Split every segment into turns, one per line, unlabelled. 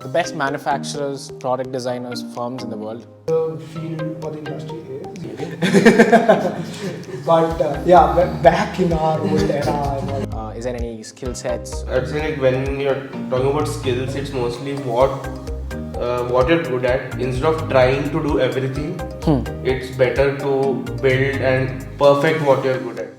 the best manufacturers, product designers, firms in the world?
The field or the industry is. But back in our old era and all.
Is there any skill sets?
I'd say like when you're talking about skills, it's mostly what you're good at. Instead of trying to do everything, it's better to build and perfect what you're good at.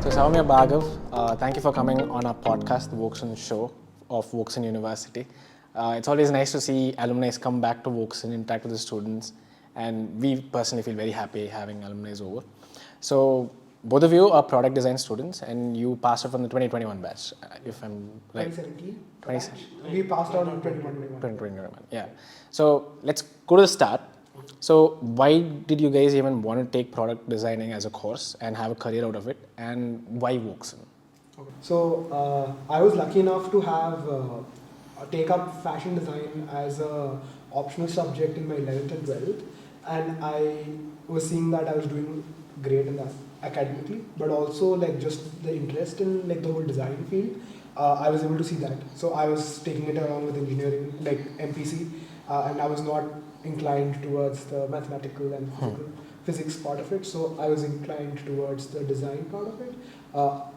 So Soumya Bhargav, thank you for coming on our podcast, the Woxsen Show of Woxsen University. It's always nice to see alumni come back to Woxsen, interact with the students, and we personally feel very happy having alumni over. So both of you are product design students, and you passed out from the 2021 batch, if I'm right.
2017. We passed out in 2021.
2021, yeah. So let's go to the start. So why did you guys even want to take product designing as a course and have a career out of it, and why Woxsen?
Okay. So I was lucky enough to have take up fashion design as a optional subject in my 11th and 12th, and I was seeing that I was doing great in that academically, but also like just the interest in like the whole design field. I was able to see that. So I was taking it along with engineering, like MPC, and I was not inclined towards the mathematical and physics part of it. So I was inclined towards the design part of it.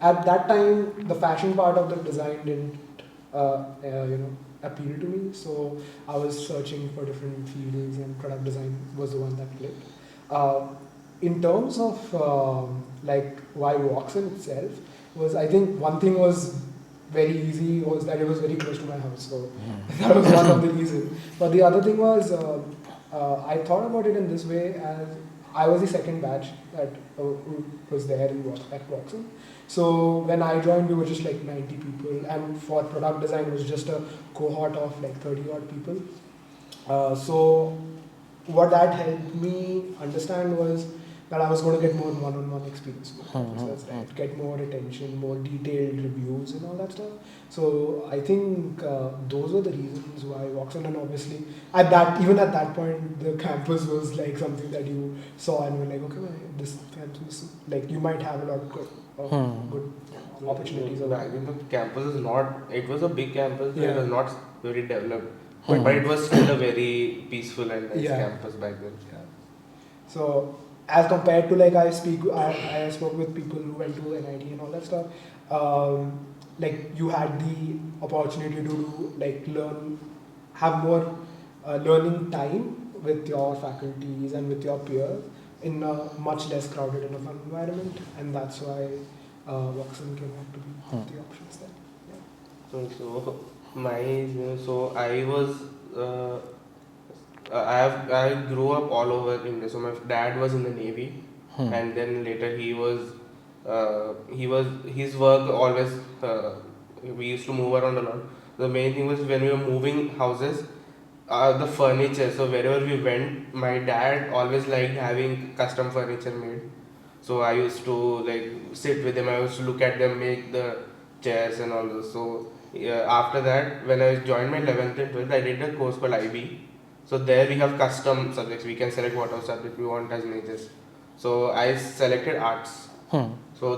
At that time, the fashion part of the design didn't, appeal to me. So I was searching for different fields, and product design was the one that clicked. In terms of like why Woxsen itself was, I think one thing was very easy was that it was very close to my house, so that was one of the reasons. But the other thing was I thought about it in this way, as I was the second batch that was there at Woxsen. So when I joined, we were just like 90 people, and for product design it was just a cohort of like 30 odd people. So what that helped me understand was that I was going to get more one-on-one experience with officers, right? Get more attention, more detailed reviews and all that stuff. So I think those were the reasons why Woxsen, and obviously at that point the campus was like something that you saw and were like, okay, well, this campus, like you might have a lot of good opportunities.
I think the campus is not, it was a big campus, but it was not very developed. But it was still a very peaceful and nice campus back then.
Yeah. So as compared to like I spoke with people who went to NIT and all that stuff, like you had the opportunity to like have more learning time with your faculties and with your peers in a much less crowded and fun environment, and that's why Woxsen came out to be the options there. Yeah.
So I was. I grew up all over India. So my dad was in the Navy, and then later his work always. We used to move around a lot. The main thing was when we were moving houses, the furniture. So wherever we went, my dad always liked having custom furniture made. So I used to like sit with them. I used to look at them make the chairs and all those. So after that, when I joined my 11th and 12th, I did a course called IB. So there we have custom subjects. We can select whatever subject we want as majors. So I selected arts. So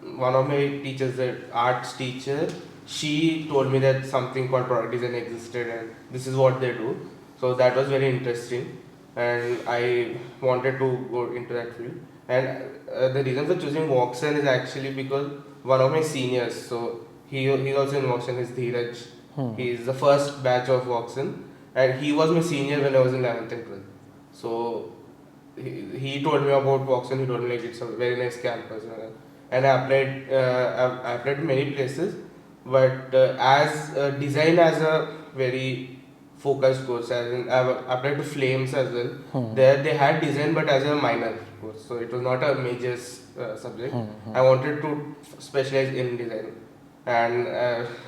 one of my teachers, the arts teacher, she told me that something called product design existed and this is what they do. So that was very interesting, and I wanted to go into that field. And the reason for choosing Woxsen is actually because one of my seniors, so he's also in Woxsen, is Dheeraj. He is the first batch of Woxsen. And he was my senior when I was in 11th and 12th. So he told me about Woxsen. He told me like it's a very nice campus. And I applied to many places. But as design as a very focused course, as in I've applied to Flames as well. There they had design but as a minor course. So it was not a major subject. I wanted to specialize in design. And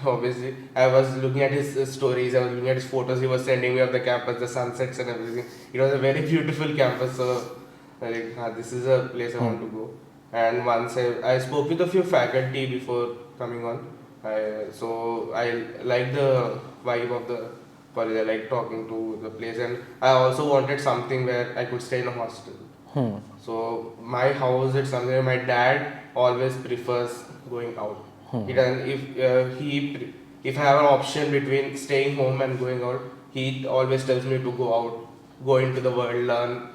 obviously I was looking at his stories, I was looking at his photos he was sending me of the campus, the sunsets and everything. It was a very beautiful campus, so like this is a place I want to go. And once I spoke with a few faculty before coming on, so I like the vibe of the college, I like talking to the place, and I also wanted something where I could stay in a hostel. So my house is something where my dad always prefers going out. He doesn't, if if I have an option between staying home and going out, he always tells me to go out, go into the world,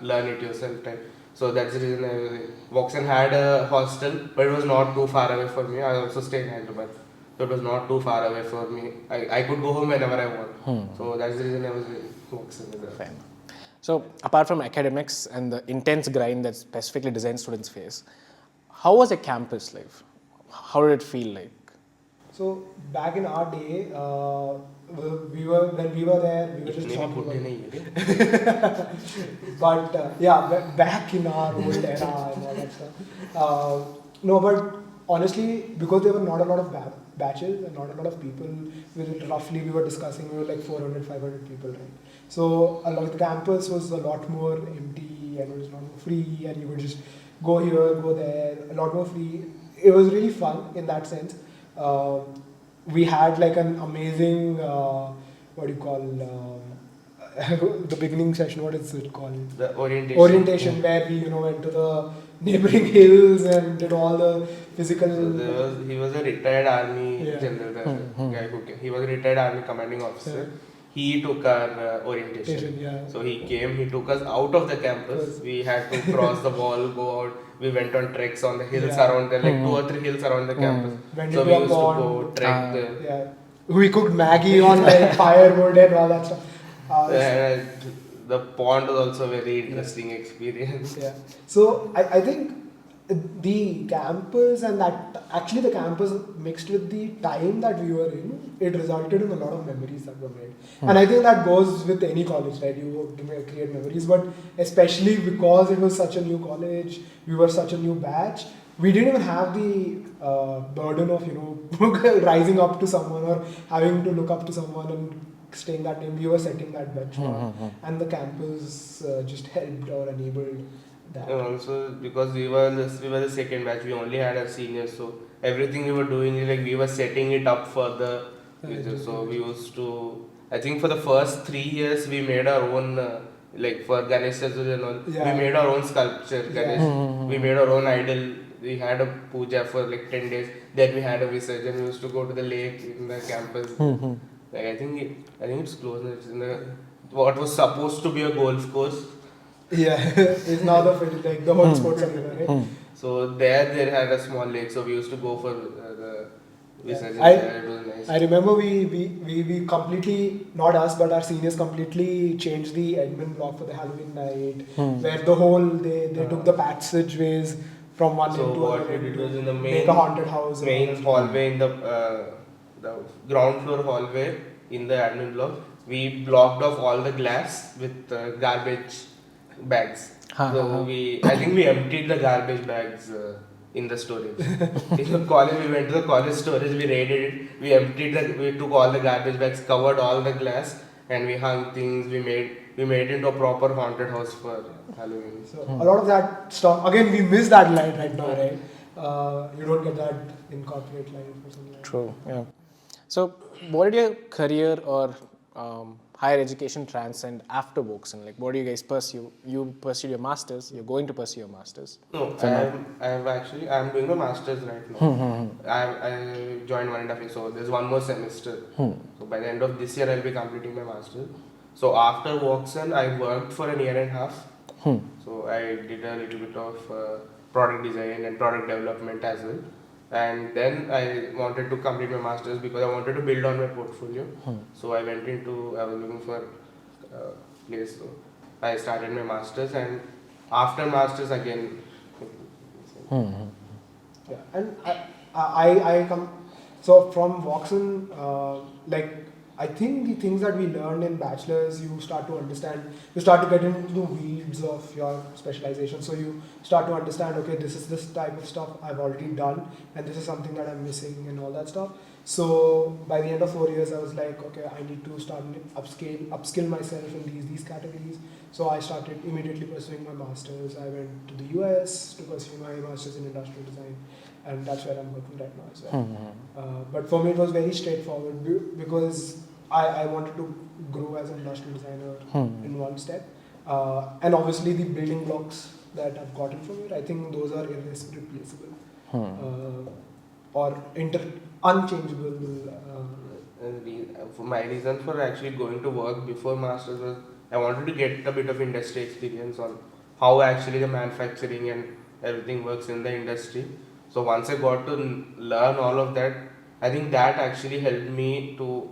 learn it yourself type. So that's the reason Woxsen had a hostel, but it was not too far away for me. I also stayed in Hyderabad, so it was not too far away for me. I could go home whenever I want. So that's the reason I was in Woxsen.
Fair enough. So, apart from academics and the intense grind that specifically design students face, how was a campus life? How did it feel like?
So back in our day, when we were there, we were just
इतने भी
talking
बुढ़े
about.
नहीं है
But back in our old era and all that stuff. No, but honestly, because there were not a lot of batches and not a lot of people, we were discussing, we were like 400, 500 people, right? So a lot of the campus was a lot more empty and it was a lot more free, and you would just go here, go there, a lot more free. It was really fun in that sense. We had like an amazing, what do you call, the beginning session, what is it called?
The orientation.
Orientation, where we went to the neighboring hills and did all the physical.
So he was a retired army general, guy he was a retired army commanding officer.
Yeah.
He took our orientation. So he came, he took us out of the campus. We had to cross the wall, go out. We went on treks on the hills around there, like 2 or 3 hills around the campus.
Went
So
into
we
a
used to
pond.
go trek there.
Yeah. We cooked Maggie on like firewood and all that stuff.
The pond was also a very interesting experience.
Yeah. So I think the campus and the campus mixed with the time that we were in, it resulted in a lot of memories that were made. And I think that goes with any college, right? You create memories, but especially because it was such a new college, we were such a new batch, we didn't even have the burden of rising up to someone or having to look up to someone and staying that name. We were setting that benchmark, and the campus just helped or enabled that.
And also because we were the second batch, we only had our seniors, so everything we were doing is like we were setting it up for the future. So we used to, I think for the first 3 years we made our own like for Ganesh Chaturthi and all, we made our own sculpture Ganesh. We made our own idol. We had a puja for like 10 days. Then we had a Visarjan. We used to go to the lake in the campus. Like I think it's closed. It's in what was supposed to be a golf course.
It's now the whole sports arena, right?
So there had a small lake. So we used to go for the Visarjan. It was nice.
I remember we completely, not us, but our seniors completely changed the admin block for the Halloween night, where they took the passageways from one end to
So what
another.
we did was in the
make a haunted house.
main hallway in the ground floor hallway in the admin block, we blocked off all the glass with garbage bags. So I think we emptied the garbage bags in the storage. In the college, we went to the college storage, we raided it, we took all the garbage bags, covered all the glass, and we hung things. We made into a proper haunted house for Halloween.
So a lot of that stuff. Again, we miss that light right now, right? You don't get that in corporate life or something like that.
True, yeah. So, what did your career or higher education transcend after Woxsen? Like, what do you guys pursue? You pursued your masters. You're going to pursue your masters.
No, I'm doing my masters right now. I joined 1.5 years, so there's one more semester. So by the end of this year, I'll be completing my masters. So after Woxsen, I worked for 1.5 years. So I did a little bit of product design and product development as well. And then I wanted to complete my masters because I wanted to build on my portfolio. So I was looking for a place. So I started my masters, and after masters again.
Yeah, and I come. So from Woxsen, I think the things that we learned in bachelors, you start to understand, you start to get into the weeds of your specialization. So you start to understand, okay, this is this type of stuff I've already done, and this is something that I'm missing and all that stuff. So by the end of 4 years, I was like, okay, I need to start upskill myself in these categories. So I started immediately pursuing my masters. I went to the US to pursue my masters in industrial design, and that's where I'm working right now as well. But for me, it was very straightforward because I wanted to grow as an industrial designer in one step. And obviously the building blocks that I've gotten from it, I think those are irreplaceable or unchangeable.
my reason for actually going to work before masters was I wanted to get a bit of industry experience on how actually the manufacturing and everything works in the industry. So once I got to learn all of that, I think that actually helped me to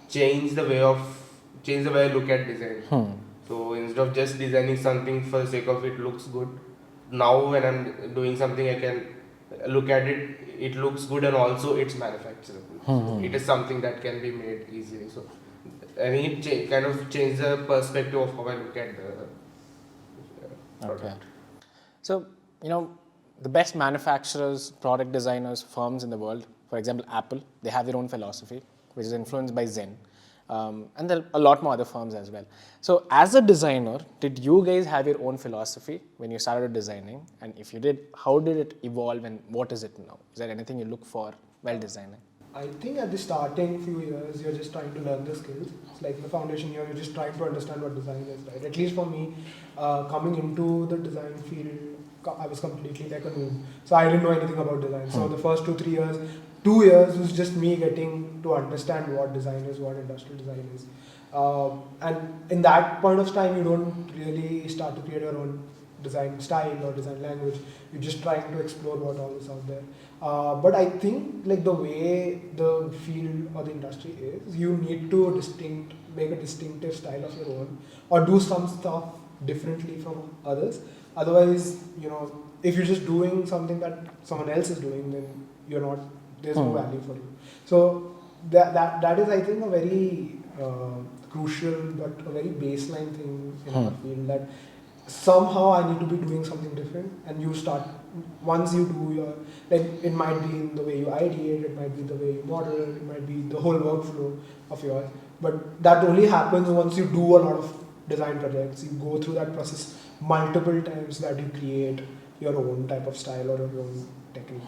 change the way of change the way I look at design. So instead of just designing something for the sake of it looks good, now when I'm doing something I can look at it, it looks good and also it's manufacturable. So it is something that can be made easily. So I think it kind of changed the perspective of how I look at the product.
Okay. So, the best manufacturers, product designers, firms in the world, for example, Apple, they have their own philosophy, which is influenced by Zen. And there are a lot more other firms as well. So, as a designer, did you guys have your own philosophy when you started designing? And if you did, how did it evolve and what is it now? Is there anything you look for while designing?
I think at the starting few years, you're just trying to learn the skills. It's like the foundation year, you're just trying to understand what design is, right? At least for me, coming into the design field, I was completely like a noob. So I didn't know anything about design. So the first 2-3 years, 2 years was just me getting to understand what design is, what industrial design is. And in that point of time, you don't really start to create your own design style or design language. You're just trying to explore what all is out there. But I think like the way the field or the industry is, you need to make a distinctive style of your own, or do some stuff differently from others. Otherwise, if you're just doing something that someone else is doing, then there's no value for you. So that is, I think, a very crucial but a very baseline thing in our field, that somehow I need to be doing something different. And you start, once you do your, like, it might be in the way you ideate, it might be the way you model, it might be the whole workflow of yours. But that only happens once you do a lot of design projects. You go through that process multiple times, that you create your own type of style or your own technique.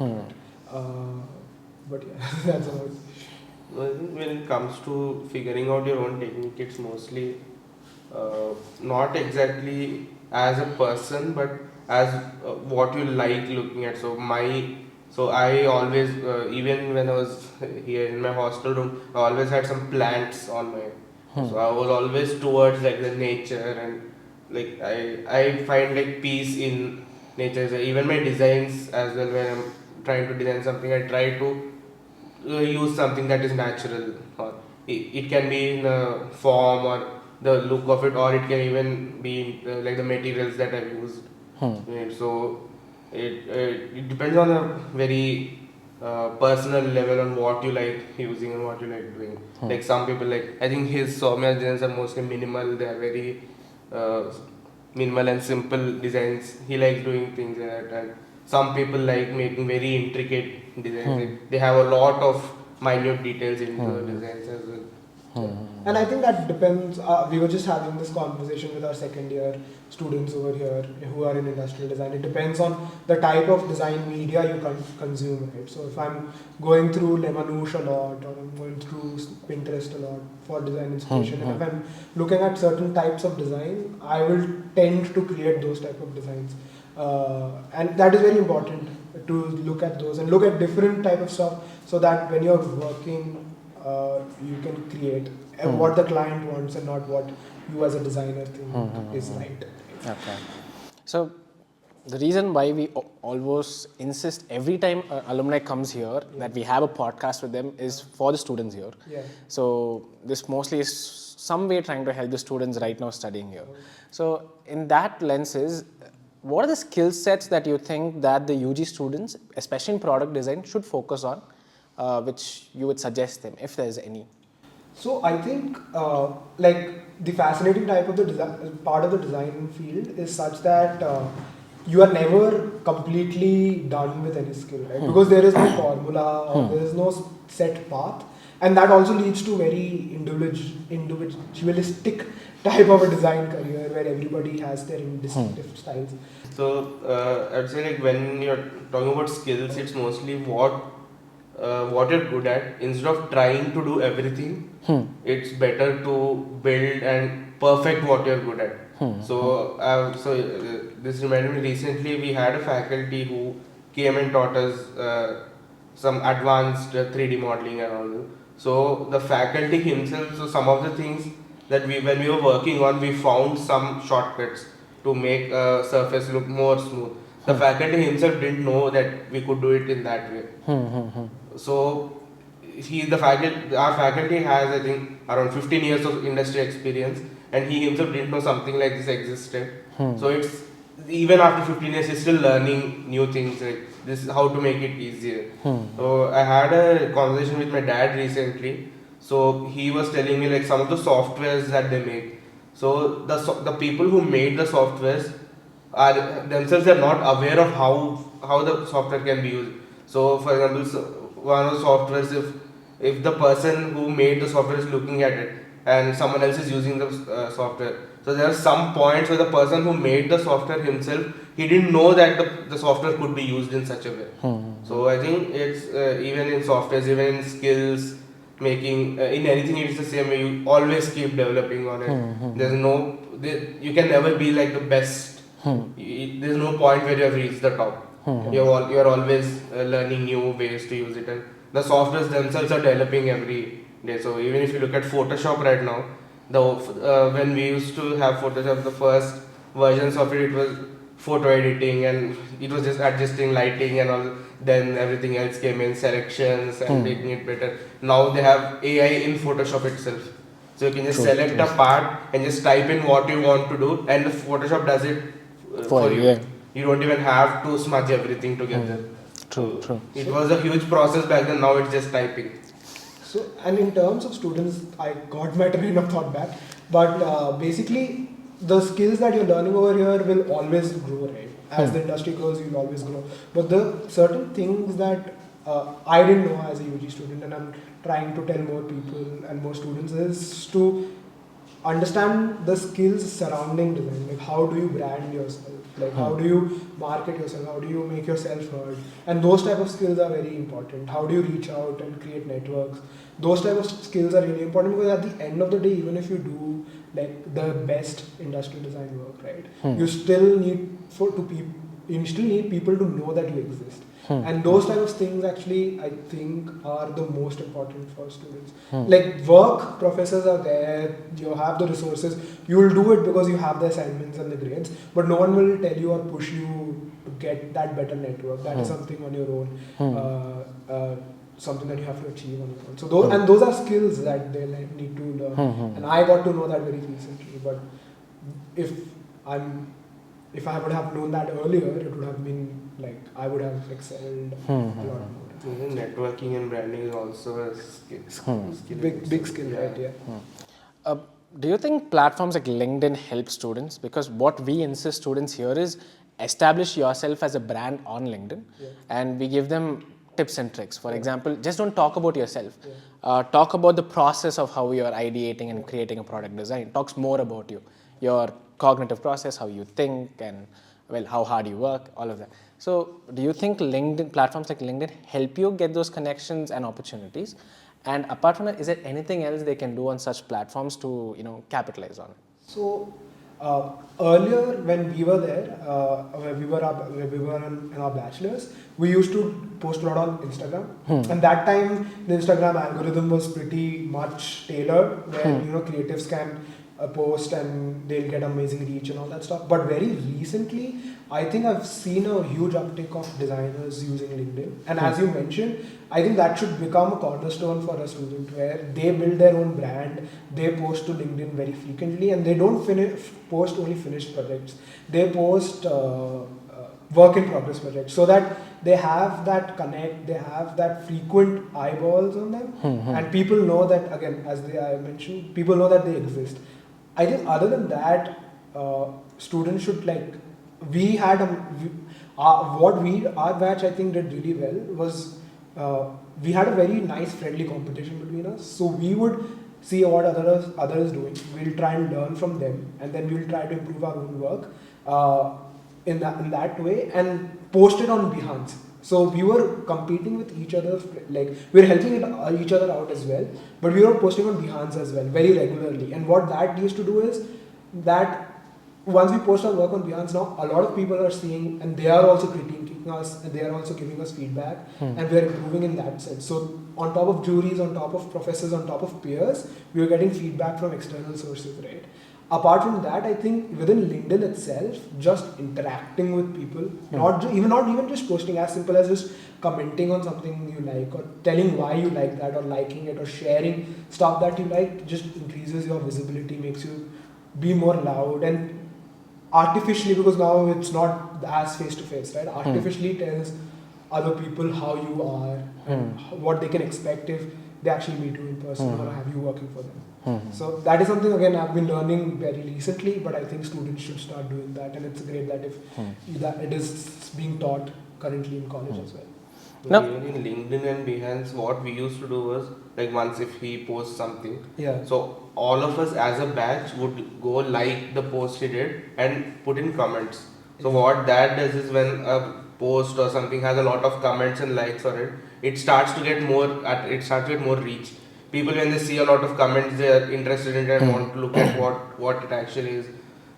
But yeah, that's about it.
Well, I think when it comes to figuring out your own technique, it's mostly not exactly as a person, but as what you like looking at. So I always, even when I was here in my hostel room, I always had some plants on my. So I was always towards like the nature, and like I find like peace in nature. So even my designs as well, when I'm trying to design something, I try to use something that is natural, or it can be in a form or the look of it, or it can even be like the materials that I've used. Right? So it depends on a very personal level on what you like using and what you like doing. Like some people, like I think his Soumya designs are mostly minimal. They are very minimal and simple designs. He likes doing things like that, and some people like making very intricate designs. They have a lot of minute details in the designs as well.
And I think that depends. We were just having this conversation with our second year students over here who are in industrial design. It depends on the type of design media you consume, right? So if I'm going through Lemanouche a lot, or I'm going through Pinterest a lot for design inspiration, and if I'm looking at certain types of design, I will tend to create those type of designs. And that is very important, to look at those and look at different type of stuff, so that when you're working, you can create what the client wants and not what you as a designer think is right.
Okay. So the reason why we always insist every time an alumni comes here that we have a podcast with them is for the students here.
Yeah.
So this mostly is some way trying to help the students right now studying here. So in that lenses, what are the skill sets that you think that the UG students, especially in product design, should focus on, which you would suggest them, if there is any?
So I think like the fascinating type of the part of the design field is such that you are never completely done with any skill, right? Because there is no formula or there is no set path, and that also leads to very individualistic type of a design career where everybody has their distinctive styles.
So I'd say like when you're talking about skills, it's mostly what you're good at. Instead of trying to do everything, it's better to build and perfect what you're good at. So this reminded me, recently we had a faculty who came and taught us some advanced 3D modeling and all. So the faculty himself, so some of the things that when we were working on, we found some shortcuts to make a surface look more smooth. The faculty himself didn't know that we could do it in that way. So our faculty has, I think, around 15 years of industry experience, and he himself didn't know something like this existed. So it's even after 15 years, he's still learning new things like this, how to make it easier. So I had a conversation with my dad recently. So he was telling me like some of the softwares that they make. So the people who made the softwares are themselves are not aware of how the software can be used. So for example, one of the softwares, if the person who made the software is looking at it and someone else is using the software, so there are some points where the person who made the software himself, he didn't know that the software could be used in such a way. So I think it's even in softwares, even in skills making, in anything it's the same way. You always keep developing on it. You can never be like the best. There's no point where you have reached the top. You're always learning new ways to use it, and the softwares themselves are developing every day. So even if you look at Photoshop right now, when we used to have Photoshop, the first versions of it was photo editing, and it was just adjusting lighting and all. Then everything else came in, selections and making it better. Now they have AI in Photoshop itself. So you can just select a part and just type in what you want to do, and the Photoshop does it for you.
Yeah.
You don't even have to smudge everything together.
True.
It was a huge process back then. Now it's just typing.
So, and in terms of students, I got my train of thought back. But basically, the skills that you're learning over here will always grow, right? As the industry grows, you'll always grow. But the certain things that I didn't know as a UG student, and I'm trying to tell more people and more students, is to understand the skills surrounding design. Like, how do you brand yourself? Like, how do you market yourself? How do you make yourself heard? And those type of skills are very important. How do you reach out and create networks? Those type of skills are really important, because at the end of the day, even if you do like the best industrial design work, right, you still need people to know that you exist. And those type of things actually, I think, are the most important for students. Like work, professors are there, you have the resources, you will do it because you have the assignments and the grades, but no one will tell you or push you to get that better network. That is something on your own, something that you have to achieve on your own. So those are skills that they need to learn. And I got to know that very recently. But if I would have known that earlier, it would have been like I would have excelled a lot more.
Networking and branding is also a skill.
Big skill, right? Yeah.
Do you think platforms like LinkedIn help students? Because what we insist students here is establish yourself as a brand on LinkedIn, and we give them tips and tricks. For example, just don't talk about yourself. Talk about the process of how you're ideating and creating a product design. Talks more about you, your cognitive process, how you think, and how hard you work, all of that. So do you think platforms like LinkedIn help you get those connections and opportunities? And apart from that, is there anything else they can do on such platforms to capitalize on it?
So earlier, when we were there, when we were in our bachelors, we used to post a lot on Instagram. And that time, the Instagram algorithm was pretty much tailored, where creatives can post and they'll get amazing reach and all that stuff. But very recently, I think I've seen a huge uptick of designers using LinkedIn. And as you mentioned, I think that should become a cornerstone for a student, where they build their own brand, they post to LinkedIn very frequently, and they don't post only finished projects. They post work in progress projects, so that they have that connect, they have that frequent eyeballs on them, and people know that, again, as I mentioned, people know that they exist. I think other than that, students should our batch I think did really well was we had a very nice friendly competition between us. So we would see what others doing. We'll try and learn from them, and then we'll try to improve our own work in that way, and post it on Behance. So we were competing with each other, like we were helping each other out as well, but we were posting on Behance as well very regularly. And what that used to do is that once we post our work on Behance now, a lot of people are seeing and they are also critiquing us and they are also giving us feedback and we are improving in that sense. So on top of juries, on top of professors, on top of peers, we are getting feedback from external sources, right? Apart from that, I think within LinkedIn itself, just interacting with people, not even just posting, as simple as just commenting on something you like or telling why you like that or liking it or sharing stuff that you like, just increases your visibility, makes you be more loud and artificially, because now it's not as face to face, right? Artificially tells other people how you are and what they can expect if they actually meet you in person or have you working for them. So that is something again I've been learning very recently, but I think students should start doing that, and it's great that if that it is being taught currently in college as well.
No.
Even in LinkedIn and Behance, what we used to do was, like, once if he posts something, so all of us as a batch would go like the post he did and put in comments. So what that does is, when a post or something has a lot of comments and likes on it, it starts to get more reach. People, when they see a lot of comments, they are interested in it and want to look at what it actually is.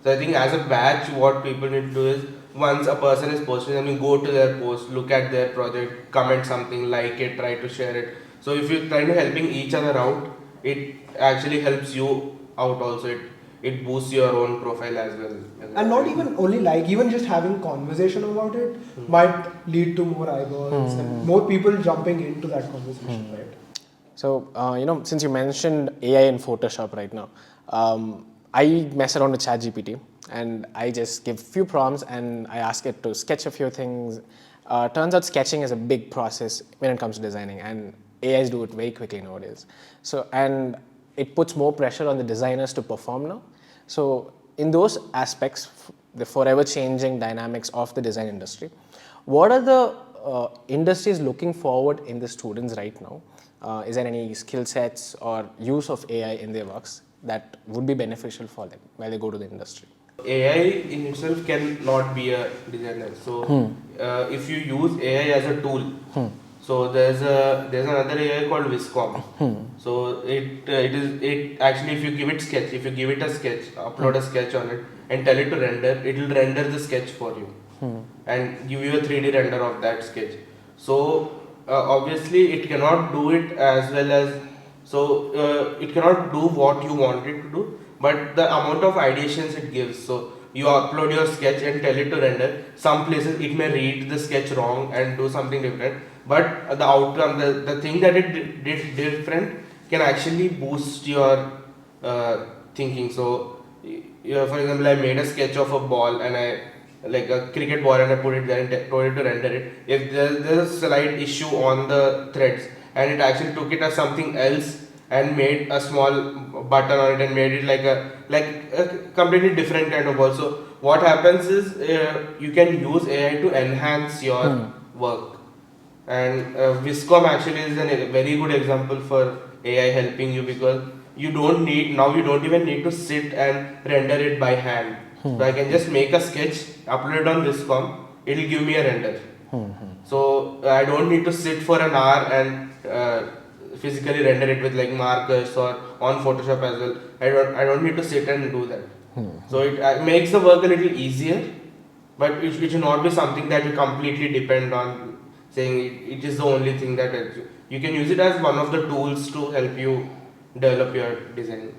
So I think as a batch, what people need to do is, once a person is posting something, go to their post, look at their project, comment something, like it, try to share it. So if you're trying to helping each other out, it actually helps you out also. It boosts your own profile as well.
And not even only like, even just having conversation about it might lead to more eyeballs and more people jumping into that conversation, right?
So, since you mentioned AI in Photoshop right now, I mess around with ChatGPT and I just give few prompts and I ask it to sketch a few things. Turns out sketching is a big process when it comes to designing, and AIs do it very quickly nowadays. So, and it puts more pressure on the designers to perform now. So, in those aspects, the forever changing dynamics of the design industry, what are the industries looking forward in the students right now? Is there any skill sets or use of AI in their works that would be beneficial for them while they go to the industry?
AI in itself cannot be a designer. So if you use AI as a tool, so there's another AI called Viscom. So it actually, if you give it a sketch, upload a sketch on it and tell it to render, it will render the sketch for you and give you a 3D render of that sketch. So obviously it cannot do it as well as, it cannot do what you want it to do, but the amount of ideations it gives. So you upload your sketch and tell it to render. Some places it may read the sketch wrong and do something different, but the outcome, the thing that it did different, can actually boost your thinking. So for example, I made a sketch of a ball and like a cricket ball, and I put it there and told it to render it. If there's a slight issue on the threads, and it actually took it as something else and made a small button on it and made it like a completely different kind of ball. So what happens is, you can use AI to enhance your work, and Viscom actually is a very good example for AI helping you, because you don't even need to sit and render it by hand. So I can just make a sketch, upload it on Viscom, it will give me a render. So I don't need to sit for an hour and physically render it with like markers or on Photoshop as well. I don't need to sit and do that. So it makes the work a little easier, but it should not be something that you completely depend on, saying it is the only thing that helps you. You can use it as one of the tools to help you develop your design.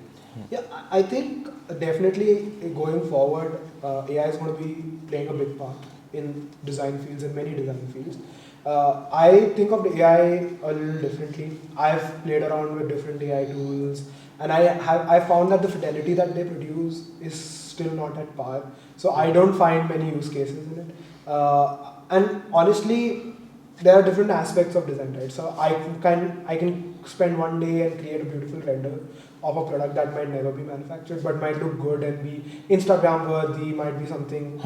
Yeah, I think definitely going forward, AI is going to be playing a big part in design fields and many design fields. I think of the AI a little differently. I've played around with different AI tools, and I found that the fidelity that they produce is still not at par. So I don't find many use cases in it. And honestly, there are different aspects of design, right? So I can spend one day and create a beautiful render of a product that might never be manufactured, but might look good and be Instagram worthy, might be something,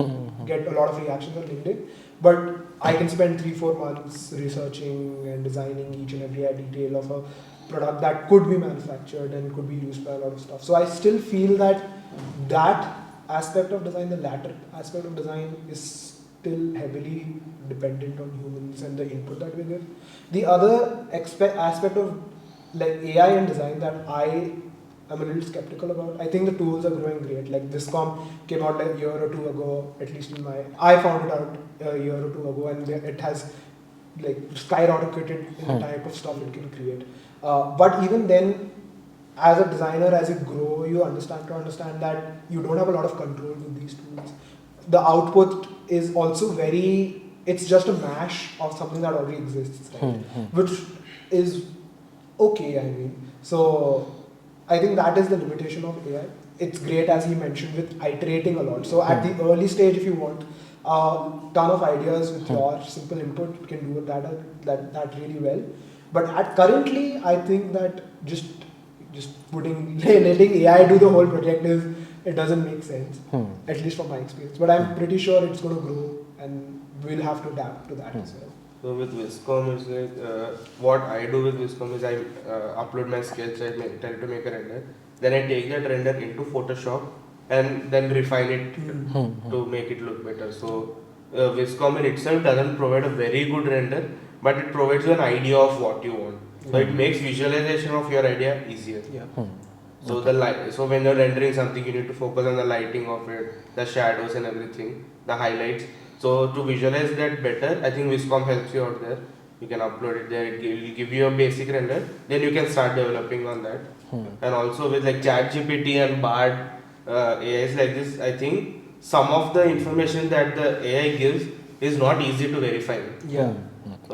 get a lot of reactions on LinkedIn. But I can spend 3-4 months researching and designing each and every detail of a product that could be manufactured and could be used by a lot of stuff. So I still feel that aspect of design, the latter aspect of design, is still heavily dependent on humans and the input that we give. The other aspect of like AI and design that I I'm a little skeptical about. I think the tools are growing great. Like Viscom came out like a year or two ago, at least I found it out a year or two ago, and it has like skyrocketed in the type of stuff it can create. But even then, as a designer, as you grow, you understand that you don't have a lot of control with these tools. The output is also it's just a mash of something that already exists, right? Which is okay, I mean. So I think that is the limitation of AI. It's great, as he mentioned, with iterating a lot. So at the early stage, if you want a ton of ideas with your simple input, you can do that really well. But currently, I think that just letting AI do the whole project it doesn't make sense, at least from my experience. But I'm pretty sure it's going to grow, and we'll have to adapt to that as well.
So with Viscom, is like what I do with Viscom is I upload my sketch, try to make a render, then I take that render into Photoshop and then refine it to make it look better. So Viscom in itself doesn't provide a very good render, but it provides you an idea of what you want. So it makes visualization of your idea easier.
Yeah.
So so when you're rendering something, you need to focus on the lighting of it, the shadows and everything, the highlights. So to visualize that better, I think Viscom helps you out there. You can upload it there, it will give you a basic render, then you can start developing on that. And also with like ChatGPT and Bard, AIs like this, I think some of the information that the AI gives is not easy to verify.
Yeah.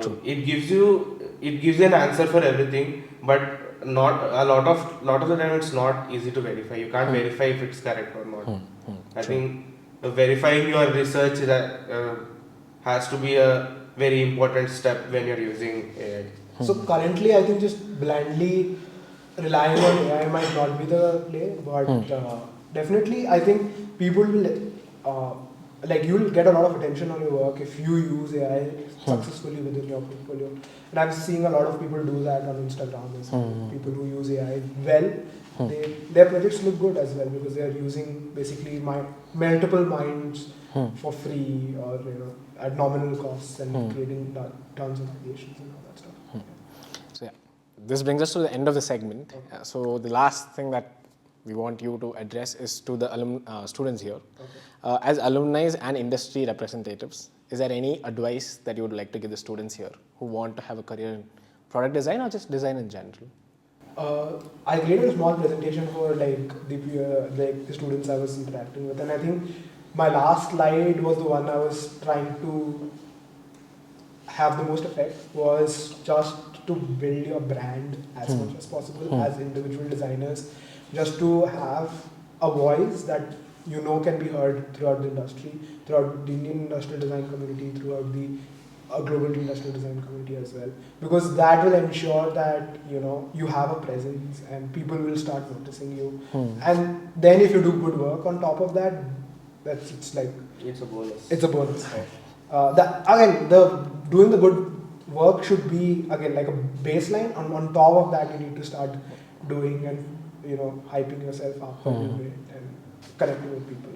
So it gives you an answer for everything, but not a lot of the time it's not easy to verify. You can't verify if it's correct or not. I think verifying your research has to be a very important step when you're using AI.
So currently, I think just blindly relying on AI might not be the play, but definitely I think people will like you'll get a lot of attention on your work if you use AI successfully within your portfolio. And I'm seeing a lot of people do that on Instagram as well. People who use AI well, their projects look good as well because they are using basically multiple minds for free or at nominal costs and creating tons of variations and all that stuff.
So yeah, this brings us to the end of the segment. So the last thing that we want you to address is to the students here. As alumni and industry representatives, is there any advice that you would like to give the students here who want to have a career in product design or just design in general?
I created a small presentation for the students I was interacting with, and I think my last slide was the one I was trying to have the most effect, was just to build your brand as much as possible as individual designers, just to have a voice that can be heard throughout the industry, throughout the Indian industrial design community, throughout the global industrial design community as well, because that will ensure that you have a presence and people will start noticing you. And then if you do good work on top of that, it's
a bonus.
It's a bonus. Doing the good work should be again like a baseline. On top of that, you need to start doing and hyping yourself up a little bit and connecting with people.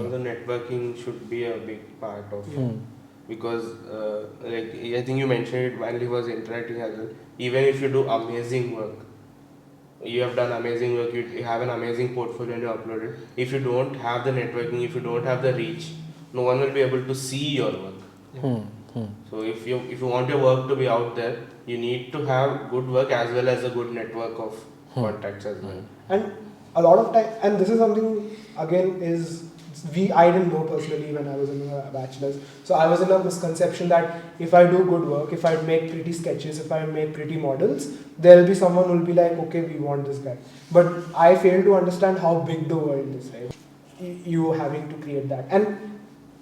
The networking should be a big part of it. Because I think you mentioned it while he was interacting as well. Even if you do amazing work, you have done amazing work, you have an amazing portfolio and you upload it. If you don't have the networking, if you don't have the reach, no one will be able to see your work. So if you want your work to be out there, you need to have good work as well as a good network of contacts as well.
And a lot of time, and this is something again I didn't know personally when I was in a bachelor's. So I was in a misconception that if I do good work, if I make pretty sketches, if I make pretty models, there will be someone who will be like, okay, we want this guy. But I failed to understand how big the world is, right? You having to create that. And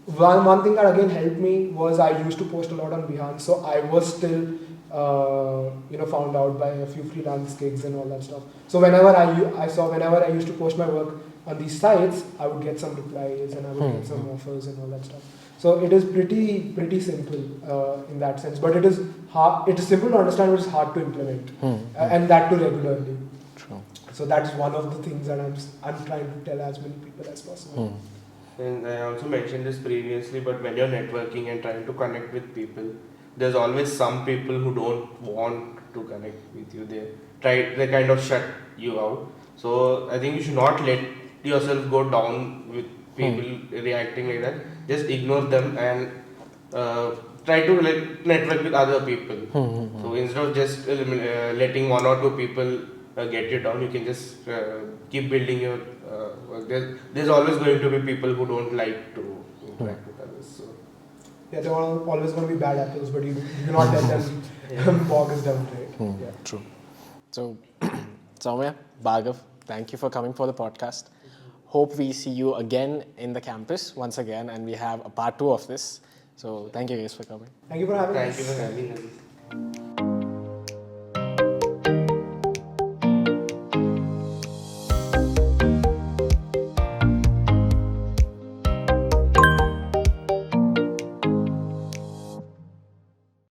one thing that again helped me was I used to post a lot on Behance, so I was still found out by a few freelance gigs and all that stuff. So whenever I used to post my work on these sites, I would get some replies and I would get some offers and all that stuff. So it is pretty simple in that sense, but it is hard. It is simple to understand, but it's hard to implement, and that too regularly.
True.
So that's one of the things that I'm trying to tell as many people as possible.
And I also mentioned this previously, but when you're networking and trying to connect with people, there's always some people who don't want to connect with you. They kind of shut you out. So I think you should not let yourself go down with people reacting like that. Just ignore them and try to network with other people. So instead of just letting one or two people get you down, you can just keep building your work. There's always going to be people who don't like to interact with others. So
Yeah, there are always going to be bad apples, but you cannot let them bog us down, right? Yeah.
True. So, Soumya, Bhargav, thank you for coming for the podcast. Hope we see you again in the campus once again, and we have a part 2 of this. So, thank you guys for coming.
Thank you for having us.
thank you for having us.